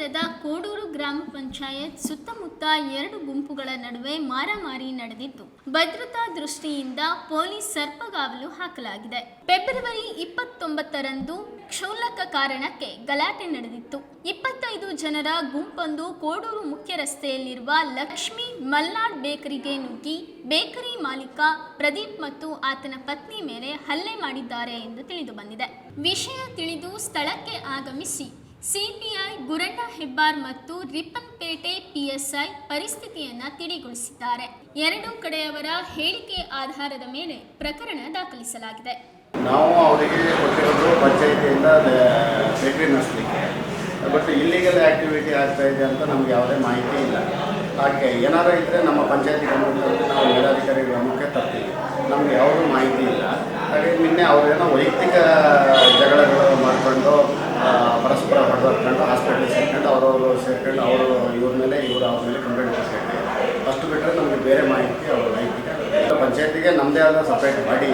ನಗರದ ಕೋಡೂರು ಗ್ರಾಮ ಪಂಚಾಯತ್ ಸುತ್ತಮುತ್ತ ಎರಡು ಗುಂಪುಗಳ ನಡುವೆ ಮಾರಾಮಾರಿ ನಡೆದಿದ್ದು, ಭದ್ರತಾ ದೃಷ್ಟಿಯಿಂದ ಪೊಲೀಸ್ ಸರ್ಪಗಾವಲು ಹಾಕಲಾಗಿದೆ. ಫೆಬ್ರವರಿ 29ರಂದು ಕ್ಷುಲ್ಲಕ ಕಾರಣಕ್ಕೆ ಗಲಾಟೆ ನಡೆದಿತ್ತು. 25 ಜನರ ಗುಂಪೊಂದು ಕೋಡೂರು ಮುಖ್ಯ ರಸ್ತೆಯಲ್ಲಿರುವ ಲಕ್ಷ್ಮಿ ಮಲ್ನಾಡ್ ಬೇಕರಿಗೆ ನುಗ್ಗಿ ಬೇಕರಿ ಮಾಲೀಕ ಪ್ರದೀಪ್ ಮತ್ತು ಆತನ ಪತ್ನಿ ಮೇಲೆ ಹಲ್ಲೆ ಮಾಡಿದ್ದಾರೆ ಎಂದು ತಿಳಿದು ಬಂದಿದೆ. ವಿಷಯ ತಿಳಿದು ಸ್ಥಳಕ್ಕೆ ಆಗಮಿಸಿ ಸಿಪಿಐ ಗುರಣ್ಣ ಹೆಬ್ಬಾರ್ ಮತ್ತು ರಿಪ್ಪನ್ಪೇಟೆ PSI ಪರಿಸ್ಥಿತಿಯನ್ನು ತಿಳಿಗೊಳಿಸಿದ್ದಾರೆ. ಎರಡೂ ಕಡೆಯವರ ಹೇಳಿಕೆ ಆಧಾರದ ಮೇಲೆ ಪ್ರಕರಣ ದಾಖಲಿಸಲಾಗಿದೆ. ನಾವು ಅವರಿಗೆ ಕೊಟ್ಟಿರೋದು ಪಂಚಾಯಿತಿಯಿಂದ ಬೇಕರಿ ನಡೆಸಲಿಕ್ಕೆ, ಬಟ್ ಇಲ್ಲಿಗಲ್ ಆ್ಯಕ್ಟಿವಿಟಿ ಆಗ್ತಾ ಇದೆ ಅಂತ ನಮ್ಗೆ ಯಾವುದೇ ಮಾಹಿತಿ ಇಲ್ಲ. ಹಾಗೆ ಏನಾದರೂ ಇದ್ದರೆ ನಮ್ಮ ಪಂಚಾಯತಿ ಗಮನದಲ್ಲಿ ನಾವು ಮೇಲಾಧಿಕಾರಿ ಗಮನಕ್ಕೆ ತರ್ತೀವಿ. ನಮಗೆ ಯಾವುದೂ ಮಾಹಿತಿ ಇಲ್ಲ. ಹಾಗೆ ನಿನ್ನೆ ಅವರೇನೋ ವೈಯಕ್ತಿಕ ಜಗಳಗಳು ಮಾಡಿಕೊಂಡು ಪರಸ್ಪರ ಹೊಡೆದಾಡ್ಕೊಂಡು ಹಾಸ್ಪಿಟ್ಲಿಗೆ ಸೇರ್ಕೊಂಡು ಅವರವರು ಸೇರ್ಕೊಂಡು ಅವರು ಇವ್ರ ಮೇಲೆ ಅವ್ರ ಮೇಲೆ ಕಂಪ್ಲೇಂಟ್ ಕೊಡ್ತಾರೆ. ಅಷ್ಟು ಬಿಟ್ಟರೆ ನಮಗೆ ಬೇರೆ ಮಾಹಿತಿ ಅವರು ವೈಯಕ್ತಿಕ ಪಂಚಾಯತಿಗೆ ನಮ್ಮದೇ ಆದ ಸಪ್ರೇಟ್ ಬಾಡಿ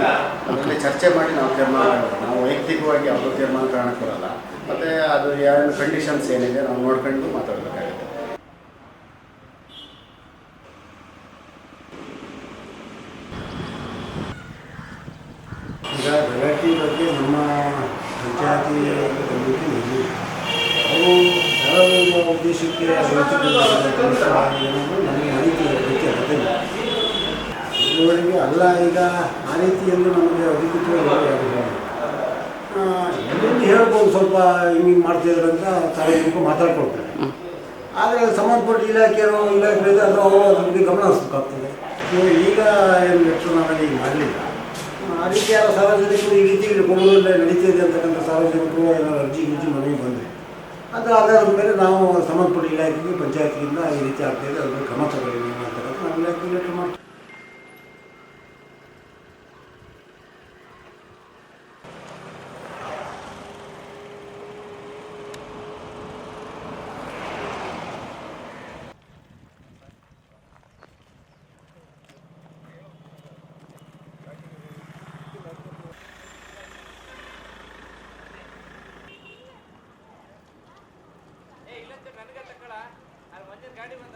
ಅದರಲ್ಲಿ ಚರ್ಚೆ ಮಾಡಿ ನಾವು ತೀರ್ಮಾನ ಮಾಡಬೇಕು. ನಾವು ವೈಯಕ್ತಿಕವಾಗಿ ಯಾವುದೋ ತೀರ್ಮಾನ ಕಾರಣಕ್ಕೆ ಬರೋಲ್ಲ. ಮತ್ತು ಅದು ಏನು ಕಂಡೀಷನ್ಸ್ ಏನಿದೆ ನಾವು ನೋಡ್ಕೊಂಡು ಮಾತಾಡಬೇಕಾಗುತ್ತೆ. ಈಗ ಗಲಾಟೆ ಬಗ್ಗೆ ನಮ್ಮ ಪಂಚಾಯತಿ ಗಮನಕ್ಕೆ ನಿಲ್ಲಿ ಅವರು ಯಾವ ಉದ್ದೇಶಕ್ಕೆ ಏನಾದರೂ ನಮಗೆ ಮಾಹಿತಿ ಬಗ್ಗೆ ಅಗತ್ಯವಿಲ್ಲ. ಇದುವರೆಗೆ ಅಲ್ಲ, ಈಗ ಆ ರೀತಿಯಲ್ಲೂ ನಮಗೆ ಅಧಿಕೃತವಾಗಿ ಎಲ್ಲೆಲ್ಲಿ ಹೇಳ್ಬೋದು, ಸ್ವಲ್ಪ ಹಿಂಗೆ ಮಾಡ್ತಿದ್ರು ಅಂತ ಸಾರ್ವಜನಿಕರು ಮಾತಾಡ್ಕೊಳ್ತಾರೆ. ಆದರೆ ಸಂಬಂಧಪಟ್ಟ ಇಲಾಖೆಯವರು ಅದು ಅವರು ಅದ್ರ ಬಗ್ಗೆ ಗಮನ ಹರಿಸಬೇಕಾಗ್ತದೆ. ಈಗ ಏನು ಲೆಟ್ರ್ ನಾವೆಲ್ಲ ಈಗ ಮಾಡಲಿಲ್ಲ. ಆ ರೀತಿಯಾದ ಸಾರ್ವಜನಿಕರು ಈ ರೀತಿ ಕೊಡೋದ್ರಲ್ಲಿ ನಡೀತಿದೆ ಅಂತಕ್ಕಂಥ ಸಾರ್ವಜನಿಕರು ಏನಾದ್ರು ಅರ್ಜಿ ಮನವಿ ಬಂದರೆ ಅದು ಆಧಾರದ ಮೇಲೆ ನಾವು ಸಂಬಂಧಪಟ್ಟ ಇಲಾಖೆಗೆ ಪಂಚಾಯತಿಯಿಂದ ಈ ರೀತಿ ಆಗ್ತಾಯಿದೆ ಅದ್ರ ಕ್ರಮ ತಗೊಳ್ಳಿ ಅಂತಕ್ಕಂಥ ನಾವು ಇಲಾಖೆಗೆ ಲೆಟ್ರ್ ಮಾಡ್ತೀವಿ. ನನಗೆ ತಕ್ಕಳ ಅಲ್ಲಿ ಒಂದಿನ ಗಾಡಿ ಬಂದ